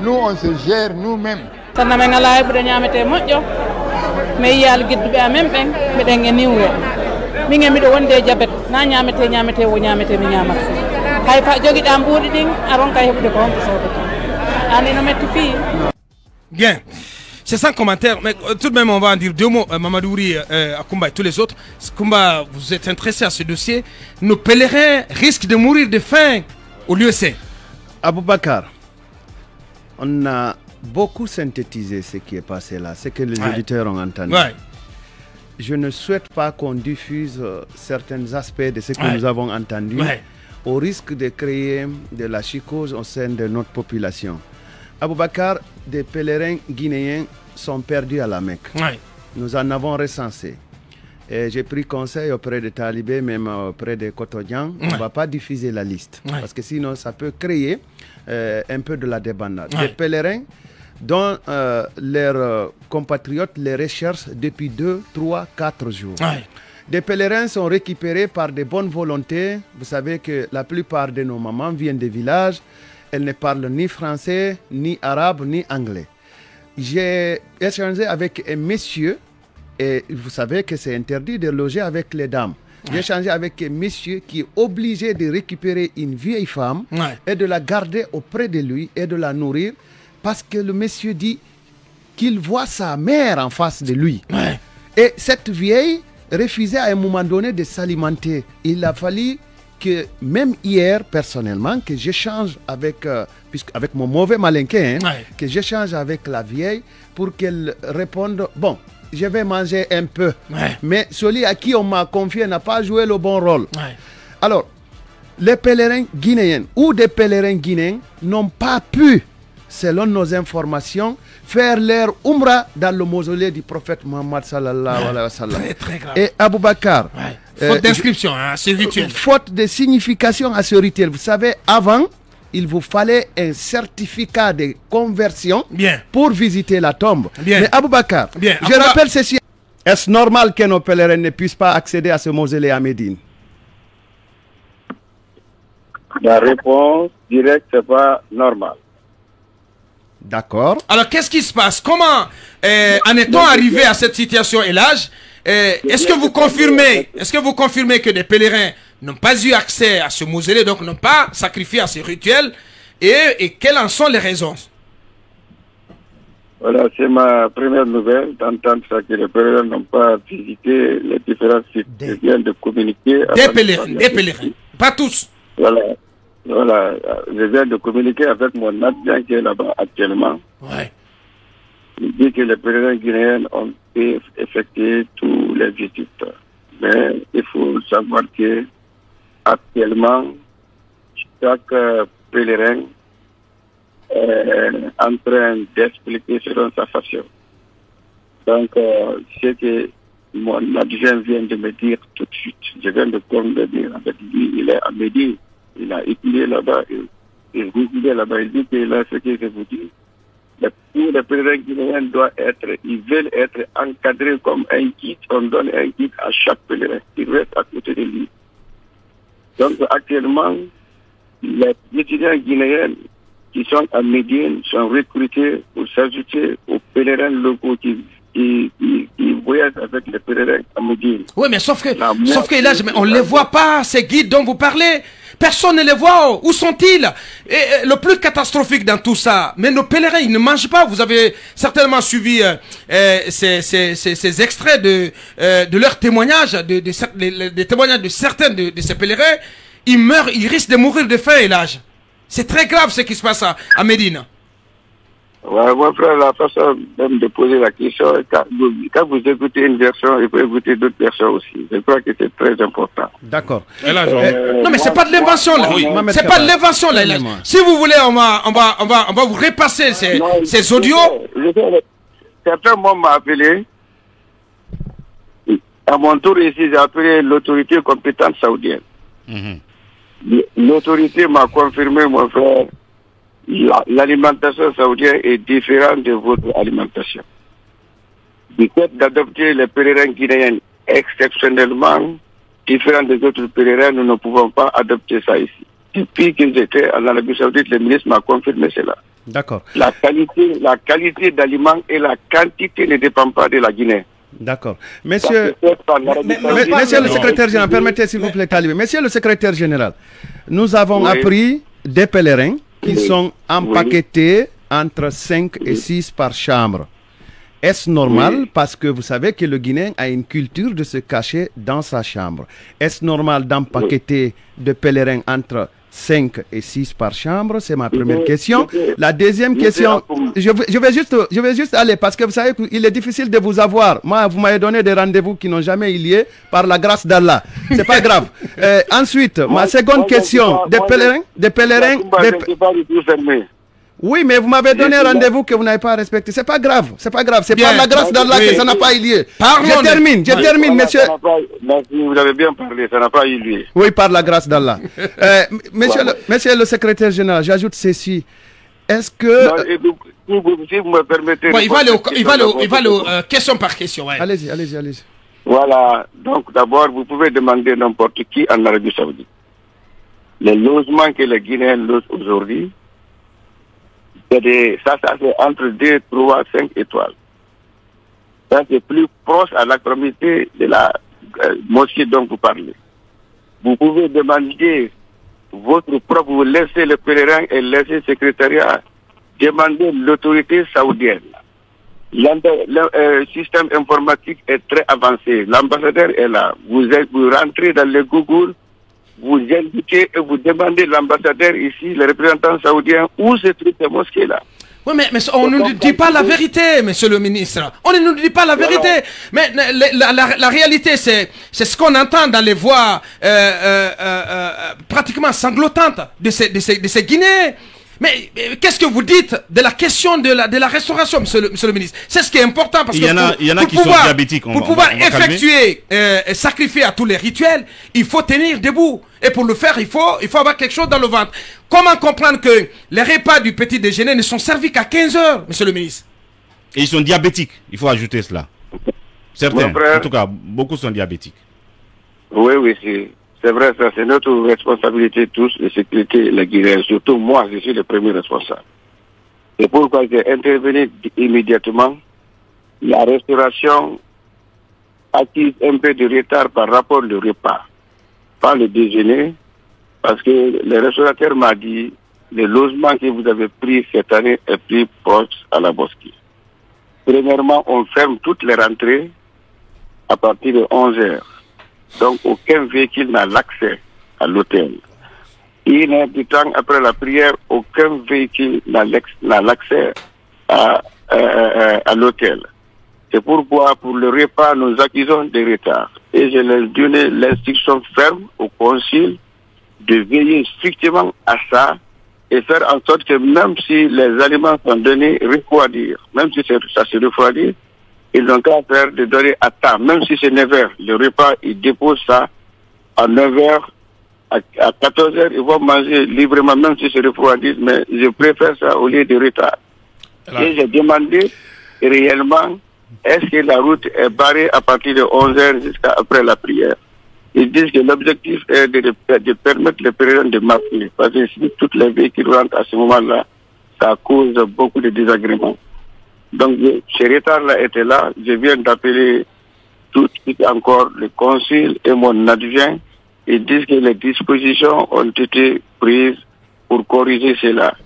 Nous, on se gère nous-mêmes. Mais il y a le guide de même ben, mais d'un niveau. Minga mi do wonde jabet na nyamete wo nyamete mi nyamata hay fa jogi dam budi ding aron kay hebde ko honko soto ani no metti fi. Bien. C'est sans commentaire, mais tout de même on va en dire deux mots. Mamadouri, Akoumba et tous les autres. Akoumba, vous êtes intéressés à ce dossier. Nos pèlerins risquent de mourir de faim au l'UEC. Aboubakar, on a beaucoup synthétisé ce qui est passé là, ce que les auditeurs ont entendu. Ouais. Je ne souhaite pas qu'on diffuse certains aspects de ce que nous avons entendu au risque de créer de la psychose au sein de notre population. Aboubakar, des pèlerins guinéens sont perdus à la Mecque. Nous en avons recensé. J'ai pris conseil auprès des talibés, même auprès des Kotodians. On ne va pas diffuser la liste parce que sinon ça peut créer un peu de la débandade. Des pèlerins dont leurs compatriotes les recherchent depuis 2, 3, 4 jours. Des pèlerins sont récupérés par des bonnes volontés. Vous savez que la plupart de nos mamans viennent des villages. Elles ne parlent ni français, ni arabe, ni anglais. J'ai échangé avec un monsieur, et vous savez que c'est interdit de loger avec les dames. J'ai échangé avec un monsieur qui est obligé de récupérer une vieille femme et de la garder auprès de lui et de la nourrir. Parce que le monsieur dit qu'il voit sa mère en face de lui. Et cette vieille refusait à un moment donné de s'alimenter. Il a fallu que, même hier, personnellement, que j'échange avec, avec mon mauvais malinquin, que j'échange avec la vieille pour qu'elle réponde, bon, je vais manger un peu. Mais celui à qui on m'a confié n'a pas joué le bon rôle. Alors, les pèlerins guinéens ou des pèlerins guinéens n'ont pas pu, selon nos informations, faire leur umrah dans le mausolée du prophète Mohammed sallallahu alayhi wa sallam. Très grave. Et Aboubakar, faute d'inscription à ce rituel. Faute de signification à ce rituel. Vous savez, avant, il vous fallait un certificat de conversion pour visiter la tombe. Mais Aboubakar, je rappelle ceci. Est-ce normal que nos pèlerins ne puissent pas accéder à ce mausolée à Médine? La réponse directe, c'est pas normal. D'accord. Alors, qu'est-ce qui se passe? Comment en est-on arrivé à cette situation, Elhadj? Est-ce que vous confirmez que des pèlerins n'ont pas eu accès à ce mausolée, donc n'ont pas sacrifié à ce rituel? Et quelles en sont les raisons? Voilà, c'est ma première nouvelle d'entendre ça, que les pèlerins n'ont pas visité les différents sites. Je viens de communiquer. Des pèlerins, pas tous. Voilà, je viens de communiquer avec mon adjoint qui est là-bas actuellement. Il dit que les pèlerins guinéens ont pu effectuer tous les visites. Mais il faut savoir que actuellement, chaque pèlerin est en train d'expliquer selon sa façon. Donc, ce que mon adjoint vient de me dire tout de suite, je viens de convenir avec lui, il est à Médine. Il a étudié là-bas, il résidait là-bas, il dit que là, ce que je vous dis, pour les pèlerins guinéens ils veulent être encadrés comme un guide, on donne un guide à chaque pèlerin, il reste à côté de lui. Donc actuellement, les étudiants guinéens qui sont à Médine sont recrutés pour s'ajouter aux pèlerins locaux qui voyagent avec les pèlerins à Médine. Oui, mais sauf que là, on ne les voit pas, ces guides dont vous parlez. Personne ne les voit. Où sont-ils? Et le plus catastrophique dans tout ça, mais nos pèlerins, ils ne mangent pas. Vous avez certainement suivi ces extraits de leurs témoignages, des témoignages de certains de ces pèlerins. Ils meurent, ils risquent de mourir de faim, Elhadj. C'est très grave ce qui se passe à Médine. Ouais, mon frère, la façon même de poser la question, quand vous écoutez une version, il faut écouter d'autres versions aussi. Je crois que c'est très important. D'accord. Non, mais c'est pas de l'invention là. C'est pas de l'invention là. Si vous voulez, on va vous repasser ces audios. Certains m'ont appelé. À mon tour ici, j'ai appelé l'autorité compétente saoudienne. L'autorité m'a confirmé, mon frère, l'alimentation saoudienne est différente de votre alimentation. Du fait d'adopter les pèlerins guinéens exceptionnellement différents des autres pèlerins, nous ne pouvons pas adopter ça ici. Depuis que j'étais en Arabie Saoudite, le ministre m'a confirmé cela. D'accord. La qualité d'aliments et la quantité ne dépend pas de la Guinée. D'accord. Monsieur le secrétaire général, permettez s'il vous plaît, Talibé. Monsieur le secrétaire général, nous avons appris des pèlerins qui sont empaquetés entre 5 et 6 par chambre. Est-ce normal parce que vous savez que le Guinéen a une culture de se cacher dans sa chambre? Est-ce normal d'empaqueter des pèlerins entre 5 et 6 par chambre? C'est ma première question. La deuxième question, je vais juste aller parce que vous savez qu'il est difficile de vous avoir. Moi, vous m'avez donné des rendez-vous qui n'ont jamais eu lieu par la grâce d'Allah. C'est pas grave. Ensuite, ma seconde question, des pèlerins. Oui, mais vous m'avez donné un rendez-vous que vous n'avez pas respecté. C'est pas grave, c'est pas grave. C'est par la grâce d'Allah que ça n'a pas eu lieu. Je termine, monsieur. Vous avez bien parlé, ça n'a pas eu lieu. Oui, par la grâce d'Allah. Monsieur le secrétaire général, j'ajoute ceci. Est-ce que... Si vous me permettez... il va le question par question. Ouais. Allez-y. Voilà, donc d'abord, vous pouvez demander n'importe qui en Arabie Saoudite. Les logements que les Guinéens logent aujourd'hui, ça c'est entre 2, 3, 5 étoiles. Ça c'est plus proche à l'activité de la mosquée dont vous parlez. Vous pouvez demander votre propre, vous laissez le pèlerin et laissez le secrétariat demander l'autorité saoudienne. Le système informatique est très avancé. L'ambassadeur est là. Vous rentrez dans le Google, vous indiquez et vous demandez l'ambassadeur ici, le représentant saoudien, où se trouve cette mosquée-là. Oui, mais on ne nous dit pas la vérité, monsieur le ministre. On ne nous dit pas la vérité. Mais la réalité, c'est ce qu'on entend dans les voix pratiquement sanglotantes de ces Guinéens. Mais qu'est-ce que vous dites de la question de la restauration, monsieur le ministre? C'est ce qui est important parce que il y en a qui sont diabétiques. Pour pouvoir effectuer et sacrifier à tous les rituels, il faut tenir debout. Et pour le faire, il faut avoir quelque chose dans le ventre. Comment comprendre que les repas du petit déjeuner ne sont servis qu'à 15 h, monsieur le ministre? Et ils sont diabétiques, il faut ajouter cela. Certains, en tout cas, beaucoup sont diabétiques. Oui, c'est vrai, ça c'est notre responsabilité tous de sécurité la Guinée. Surtout moi, je suis le premier responsable. C'est pourquoi j'ai intervenu immédiatement. La restauration acquise un peu de retard par rapport au repas, pas le déjeuner, parce que le restaurateur m'a dit le logement que vous avez pris cette année est plus proche à la mosquée. Premièrement, on ferme toutes les rentrées à partir de 11 h. Donc, aucun véhicule n'a l'accès à l'hôtel. Une heure du temps après la prière, aucun véhicule n'a l'accès à l'hôtel. C'est pourquoi, pour le repas, nous accusons des retards. Et je leur donne l'instruction ferme au consul de veiller strictement à ça et faire en sorte que même si les aliments sont donnés, refroidir, même si ça se refroidit, ils n'ont qu'à faire de donner à temps, même si c'est 9 h. Le repas, ils déposent ça à 9 h, à 14 h, ils vont manger librement, même si c'est refroidi, mais je préfère ça au lieu de retard. Et j'ai demandé réellement, est-ce que la route est barrée à partir de 11 h jusqu'à après la prière? Ils disent que l'objectif est de permettre les pèlerins de marcher, parce que si toutes les véhicules rentrent à ce moment-là, ça cause beaucoup de désagréments. Donc, ce retard-là était là. Je viens d'appeler tout de suite encore le consul et mon adjoint. Ils disent que les dispositions ont été prises pour corriger cela.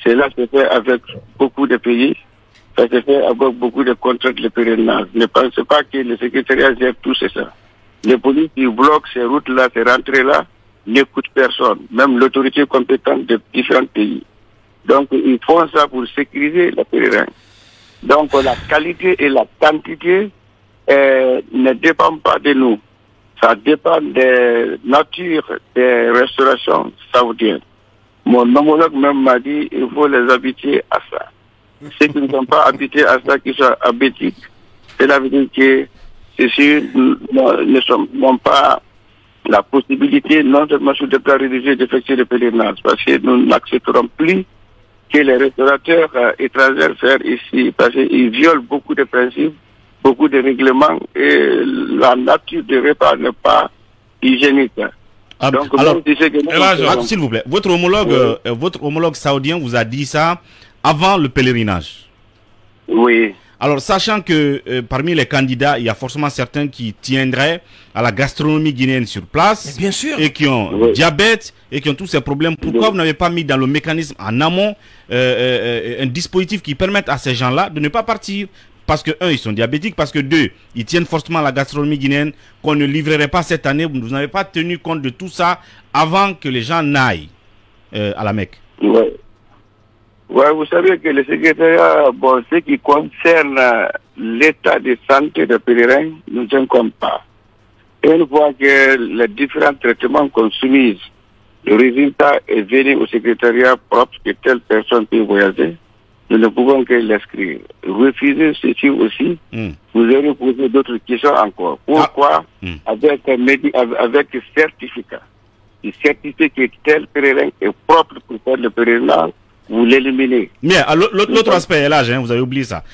Cela se fait avec beaucoup de pays. Ça se fait avec beaucoup de contrats de pèlerinage. Ne pensez pas que le secrétariat gère tout ça. Les polices qui bloquent ces routes-là, ces rentrées-là, n'écoutent personne, même l'autorité compétente de différents pays. Donc, ils font ça pour sécuriser les pèlerins. Donc, la qualité et la quantité ne dépendent pas de nous. Ça dépend de la nature des restaurations saoudiennes. Mon homologue même m'a dit qu'il faut les habituer à ça. Ceux qui ne sont pas habitués à ça, qui sont abétiques, cela veut dire que ceux-ci n'ont pas la possibilité, non seulement sur le plan religieux, d'effectuer le pèlerinage, parce que nous n'accepterons plus que les restaurateurs étrangers fassent ici, parce qu'ils violent beaucoup de principes, beaucoup de règlements, et la nature du repas n'est pas hygiénique. Donc, alors, s'il vous plaît, votre homologue saoudien vous a dit ça avant le pèlerinage. Oui. Alors, sachant que parmi les candidats, il y a forcément certains qui tiendraient à la gastronomie guinéenne sur place. Mais bien sûr. Et qui ont diabète et qui ont tous ces problèmes. Pourquoi vous n'avez pas mis dans le mécanisme en amont un dispositif qui permette à ces gens-là de ne pas partir? Parce que, un, ils sont diabétiques. Parce que, deux, ils tiennent fortement à la gastronomie guinéenne qu'on ne livrerait pas cette année. Vous n'avez pas tenu compte de tout ça avant que les gens n'aillent à la Mecque. Oui. Ouais, vous savez que le secrétariat, bon, ce qui concerne l'état de santé des pèlerins, nous ne compte pas. Et une fois que les différents traitements qu'on soumise, le résultat est venu au secrétariat propre que telle personne peut voyager, nous ne pouvons que l'inscrire. Refuser ceci aussi, vous aurez posé d'autres questions encore. Pourquoi avec certificat, il certifie que tel pèlerin est propre pour faire le pèlerinage, vous l'éliminez. Mais l'autre aspect est là, hein, vous avez oublié ça.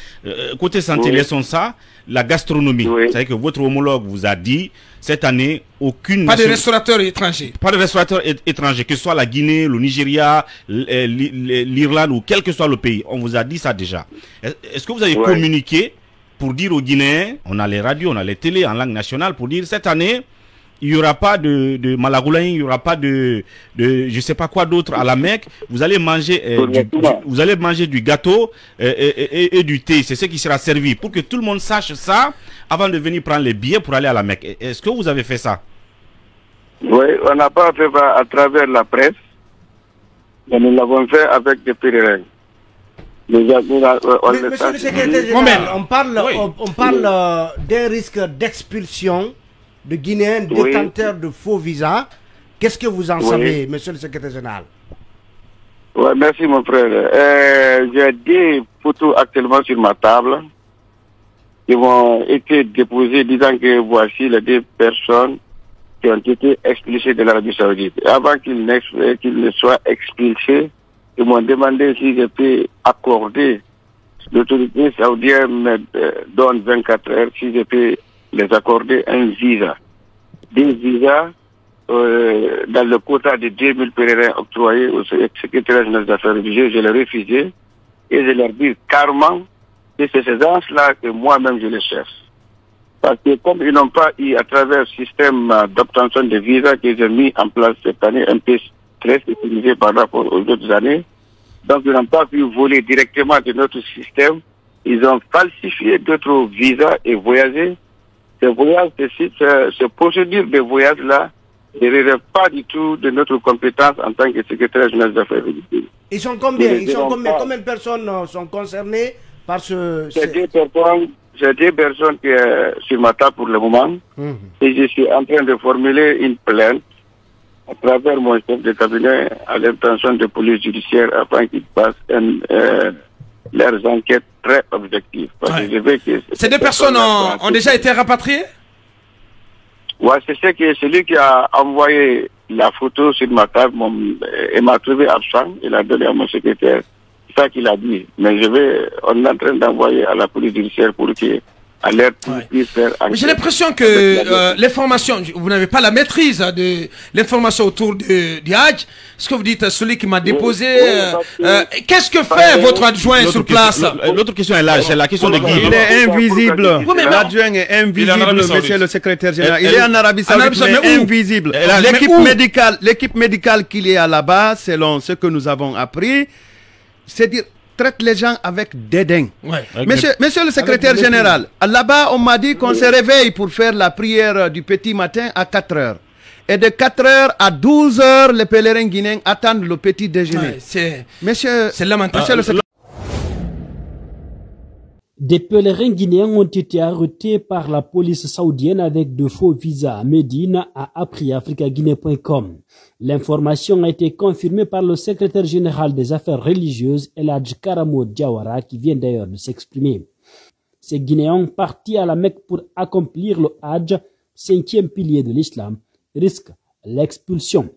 Côté santé, laissons ça. La gastronomie. C'est-à-dire que votre homologue vous a dit, cette année, aucune... Pas de restaurateurs étrangers. Pas de restaurateurs étrangers, que ce soit la Guinée, le Nigeria, l'Irlande ou quel que soit le pays. On vous a dit ça déjà. Est-ce que vous avez communiqué pour dire aux Guinéens, on a les radios, on a les télés en langue nationale, pour dire, cette année, il n'y aura pas de malagoulaïn, il n'y aura pas de je sais pas quoi d'autre à la Mecque. Vous allez manger du gâteau et du thé. C'est ce qui sera servi pour que tout le monde sache ça avant de venir prendre les billets pour aller à la Mecque. Est-ce que vous avez fait ça? Oui, on n'a pas fait ça à travers la presse, mais nous l'avons fait avec des pèlerins. Monsieur le secrétaire général, on parle d'un risque d'expulsion de Guinéens détenteurs de faux visas. Qu'est-ce que vous en savez, monsieur le secrétaire général? Oui, merci mon frère. J'ai des photos actuellement sur ma table qui ont été déposées disant que voici les deux personnes qui ont été expulsées de l'Arabie Saoudite. Et avant qu'ils ne soient expulsés, ils m'ont demandé si je peux accorder, l'autorité saoudienne me donne 24 heures, si je peux les accorder un visa. Des visas dans le quota de 2000 pèlerins octroyés au secrétaire général des affaires religieuses, je les refusé et je leur dis carrément que c'est ces gens-là que moi-même je les cherche. Parce que comme ils n'ont pas eu à travers le système d'obtention de visas que j'ai mis en place cette année, un peu très sécurisé par rapport aux autres années, donc ils n'ont pas pu voler directement de notre système, ils ont falsifié d'autres visas et voyagé. Ces voyages, ces procédures de voyage-là ne relèvent pas du tout de notre compétence en tant que secrétaire général des affaires religieuses. Ils sont combien? Combien de personnes sont concernées par ce... J'ai deux personnes qui sont sur ma table pour le moment. Et je suis en train de formuler une plainte à travers mon chef de cabinet à l'intention de police judiciaire afin qu'ils fassent leurs enquêtes très objectives. Ces deux personnes ont déjà été rapatriées? Oui, c'est celui qui a envoyé la photo sur ma table et m'a trouvé absent. Il a donné à mon secrétaire. C'est ça qu'il a dit. Mais on est en train d'envoyer à la police judiciaire pour qu'il alerte. J'ai l'impression que l'information, vous n'avez pas la maîtrise de l'information autour du Hajj. Ce que vous dites, celui qui m'a déposé, qu'est-ce que fait votre adjoint sur place? L'autre question est là, c'est la question de Guy. Il est invisible. L'adjoint est invisible, monsieur le secrétaire général. Il est en Arabie Saoudite, mais invisible. L'équipe médicale qu'il y a là-bas, selon ce que nous avons appris, c'est dire traite les gens avec dédain. Monsieur le secrétaire général, là-bas, on m'a dit qu'on se réveille pour faire la prière du petit matin à 4 heures. Et de 4 heures à 12 heures, les pèlerins guinéens attendent le petit déjeuner. C'est lamentable. Des pèlerins guinéens ont été arrêtés par la police saoudienne avec de faux visas à Médine, a appris africaguinée.com. L'information a été confirmée par le secrétaire général des affaires religieuses, El Hadj Karamo Diawara, qui vient d'ailleurs de s'exprimer. Ces Guinéens partis à la Mecque pour accomplir le Hajj, 5e pilier de l'islam, risquent l'expulsion.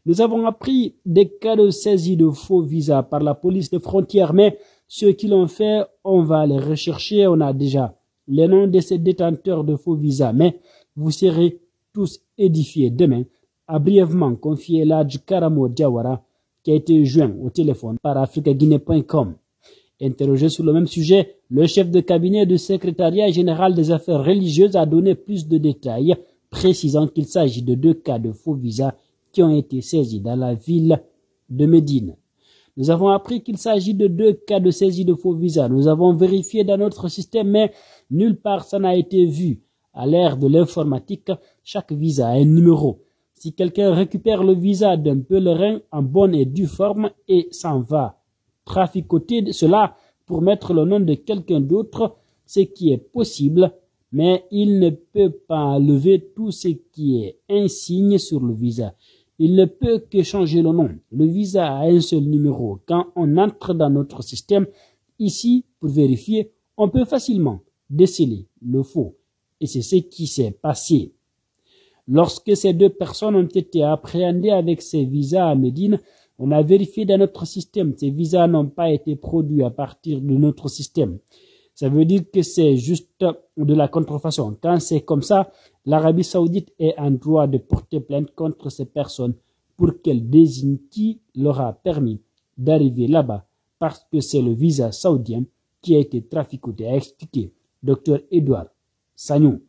Nous avons appris des cas de saisie de faux visas par la police des frontières, mais ceux qui l'ont fait, on va les rechercher. On a déjà les noms de ces détenteurs de faux visas, mais vous serez tous édifiés demain, a brièvement confié l'Hadj Karamo Diawara, qui a été joint au téléphone par africaguinée.com. Interrogé sur le même sujet, le chef de cabinet du secrétariat général des affaires religieuses a donné plus de détails, précisant qu'il s'agit de 2 cas de faux visas qui ont été saisis dans la ville de Médine. Nous avons appris qu'il s'agit de 2 cas de saisie de faux visas. Nous avons vérifié dans notre système, mais nulle part ça n'a été vu. À l'ère de l'informatique, chaque visa a un numéro. Si quelqu'un récupère le visa d'un pèlerin en bonne et due forme et s'en va traficoter cela pour mettre le nom de quelqu'un d'autre, ce qui est possible, mais il ne peut pas enlever tout ce qui est insigne sur le visa. Il ne peut que changer le nom. Le visa a un seul numéro. Quand on entre dans notre système, ici, pour vérifier, on peut facilement déceler le faux. Et c'est ce qui s'est passé. Lorsque ces 2 personnes ont été appréhendées avec ces visas à Médine, on a vérifié dans notre système. Ces visas n'ont pas été produits à partir de notre système. Ça veut dire que c'est juste de la contrefaçon. Quand c'est comme ça, l'Arabie Saoudite est en droit de porter plainte contre ces personnes pour qu'elles désignent qui leur a permis d'arriver là-bas parce que c'est le visa saoudien qui a été traficoté, a expliqué Dr Edouard Sagnou.